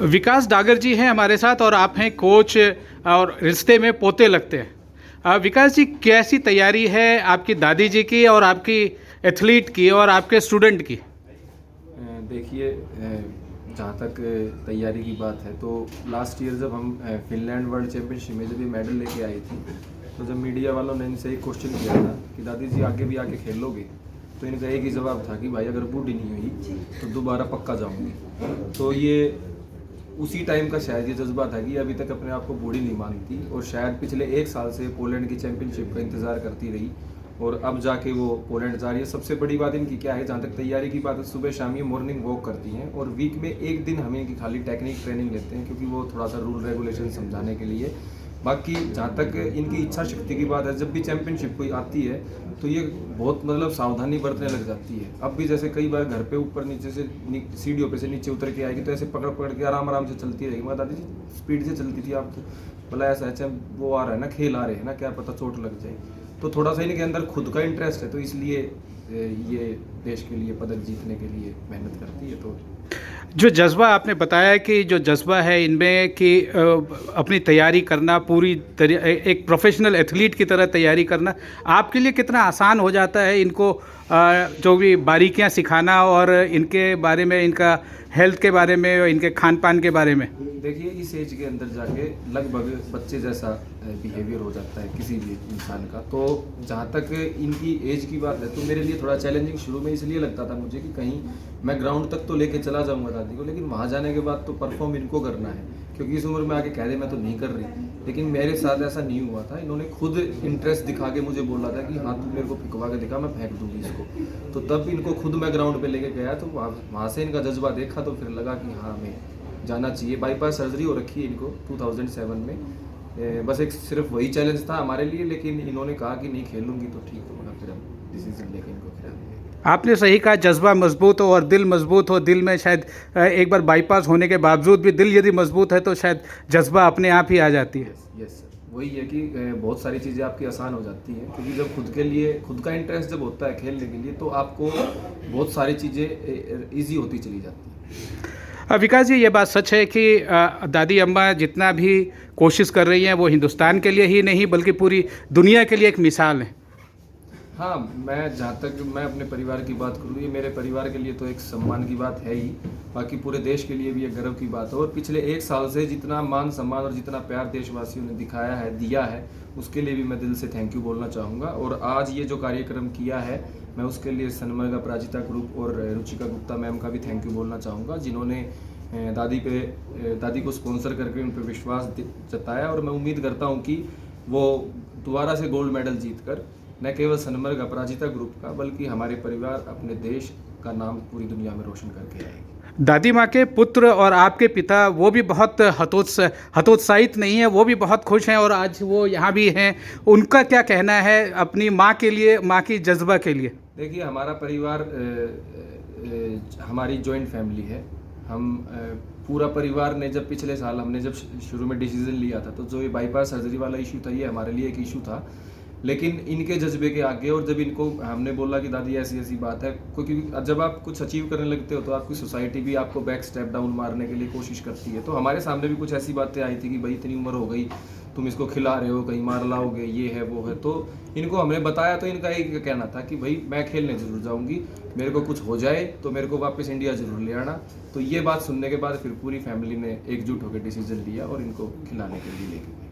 विकास डागर जी हैं हमारे साथ और आप हैं कोच और रिश्ते में पोते लगते हैं। विकास जी, कैसी तैयारी है आपकी दादी जी की और आपकी एथलीट की और आपके स्टूडेंट की? देखिए, जहाँ तक तैयारी की बात है तो लास्ट ईयर जब हम फिनलैंड वर्ल्ड चैम्पियनशिप में जब ये मेडल लेके आई थी, तो जब मीडिया वालों ने इनसे एक क्वेश्चन किया था कि दादी जी आगे भी आके खेलोगे, तो इनका एक ही जवाब था कि भाई अगर बूढ़ी नहीं हुई तो दोबारा पक्का जाऊंगी। तो ये उसी टाइम का शायद ये जज्बा था कि अभी तक अपने आप को बूढ़ी नहीं मानती और शायद पिछले एक साल से पोलैंड की चैंपियनशिप का इंतज़ार करती रही और अब जाके वो पोलैंड जा रही है। सबसे बड़ी बात इनकी क्या है, जहाँ तक तैयारी की बात है, सुबह शाम ये मॉर्निंग वॉक करती हैं और वीक में एक दिन हम इनकी खाली टेक्निक ट्रेनिंग लेते हैं, क्योंकि वो थोड़ा सा रूल रेगुलेशन समझाने के लिए। बाकी जहाँ तक इनकी इच्छा शक्ति की बात है, जब भी चैंपियनशिप कोई आती है तो ये बहुत मतलब सावधानी बरतने लग जाती है। अब भी जैसे कई बार घर पे ऊपर नीचे से सीढ़ियों पे से नीचे उतर के आएगी तो ऐसे पकड़ पकड़ के आराम आराम से चलती रहेगी। मैं दादी जी स्पीड से चलती थी, आप तो बोला ऐसा अच्छा वो आ रहा है ना, खेल आ रहे हैं ना, क्या पता चोट लग जाए। तो थोड़ा सा इनके अंदर खुद का इंटरेस्ट है, तो इसलिए ये देश के लिए पदक जीतने के लिए मेहनत करती है। तो जो जज्बा आपने बताया कि जो जज्बा है इनमें कि अपनी तैयारी करना एक प्रोफेशनल एथलीट की तरह तैयारी करना आपके लिए कितना आसान हो जाता है इनको जो भी बारीकियां सिखाना और इनके बारे में, इनका हेल्थ के बारे में और इनके खान पान के बारे में? देखिए, इस एज के अंदर जाके लगभग बच्चे जैसा बिहेवियर हो जाता है किसी भी इंसान का। तो जहाँ तक इनकी एज की बात है तो मेरे लिए थोड़ा चैलेंजिंग शुरू में इसलिए लगता था मुझे कि कहीं मैं ग्राउंड तक तो लेके चला जाऊँगा दादी को, लेकिन वहाँ जाने के बाद तो परफॉर्म इनको करना है, क्योंकि इस उम्र में आके कह दे मैं तो नहीं कर रही। लेकिन मेरे साथ ऐसा नहीं हुआ था, इन्होंने खुद इंटरेस्ट दिखा के मुझे बोला था कि हाँ तू मेरे को फिकवा के दिखा, मैं फेंक दूंगी इसको। तो तब इनको खुद मैं ग्राउंड पे लेके गया, तो वहाँ से इनका जज्बा देखा तो फिर लगा कि हाँ हमें जाना चाहिए। बाईपास सर्जरी हो रखी है इनको 2007 में। बस एक सिर्फ वही चैलेंज था हमारे लिए, लेकिन इन्होंने कहा कि नहीं खेलूंगी तो ठीक होगा, फिर हम डिसीजन लेके इनको खिला देंगे। आपने सही कहा, जज्बा मजबूत हो और दिल मजबूत हो। दिल में शायद एक बार बाईपास होने के बावजूद भी दिल यदि मजबूत है तो शायद जज्बा अपने आप ही आ जाती है। यस सर, वही है कि बहुत सारी चीज़ें आपकी आसान हो जाती हैं, क्योंकि जब खुद के लिए खुद का इंटरेस्ट जब होता है खेलने के लिए तो आपको बहुत सारी चीज़ें ईजी होती चली जाती हैं। विकास जी, ये बात सच है कि दादी अम्मा जितना भी कोशिश कर रही हैं वो हिंदुस्तान के लिए ही नहीं बल्कि पूरी दुनिया के लिए एक मिसाल है। हाँ, मैं जहाँ तक मैं अपने परिवार की बात करूँ, ये मेरे परिवार के लिए तो एक सम्मान की बात है ही, बाकी पूरे देश के लिए भी एक गर्व की बात है। और पिछले एक साल से जितना मान सम्मान और जितना प्यार देशवासियों ने दिखाया है, दिया है, उसके लिए भी मैं दिल से थैंक यू बोलना चाहूँगा। और आज ये जो कार्यक्रम किया है, मैं उसके लिए सनमर्ग अपराजिता ग्रुप और रुचिका गुप्ता मैम का भी थैंक यू बोलना चाहूँगा, जिन्होंने दादी को स्पॉन्सर करके उन पर विश्वास जताया। और मैं उम्मीद करता हूँ कि वो दोबारा से गोल्ड मेडल जीतकर न केवल सनमर्ग अपराजिता ग्रुप का बल्कि हमारे परिवार, अपने देश का नाम पूरी दुनिया में रोशन करके आएगी। दादी माँ के पुत्र और आपके पिता वो भी बहुत हतोत्साहित नहीं है, वो भी बहुत खुश हैं और आज वो यहाँ भी हैं। उनका क्या कहना है अपनी माँ के लिए, माँ की जज्बा के लिए? देखिए, हमारा परिवार हमारी जॉइंट फैमिली है। हम पूरा परिवार ने जब पिछले साल हमने जब शुरू में डिसीजन लिया था, तो जो ये बाईपास सर्जरी वाला इशू था ये हमारे लिए एक इशू था, लेकिन इनके जज्बे के आगे और जब इनको हमने बोला कि दादी ऐसी ऐसी बात है, क्योंकि जब आप कुछ अचीव करने लगते हो तो आपकी सोसाइटी भी आपको बैक स्टेप डाउन मारने के लिए कोशिश करती है। तो हमारे सामने भी कुछ ऐसी बातें आई थी कि भाई इतनी उम्र हो गई, तुम इसको खिला रहे हो, कहीं मार लाओगे, ये है वो है। तो इनको हमने बताया तो इनका एक कहना था कि भाई मैं खेलने जरूर जाऊंगी, मेरे को कुछ हो जाए तो मेरे को वापस इंडिया जरूर ले आना। तो ये बात सुनने के बाद फिर पूरी फैमिली ने एकजुट होकर डिसीजन लिया और इनको खिलाने के लिए लेके गए।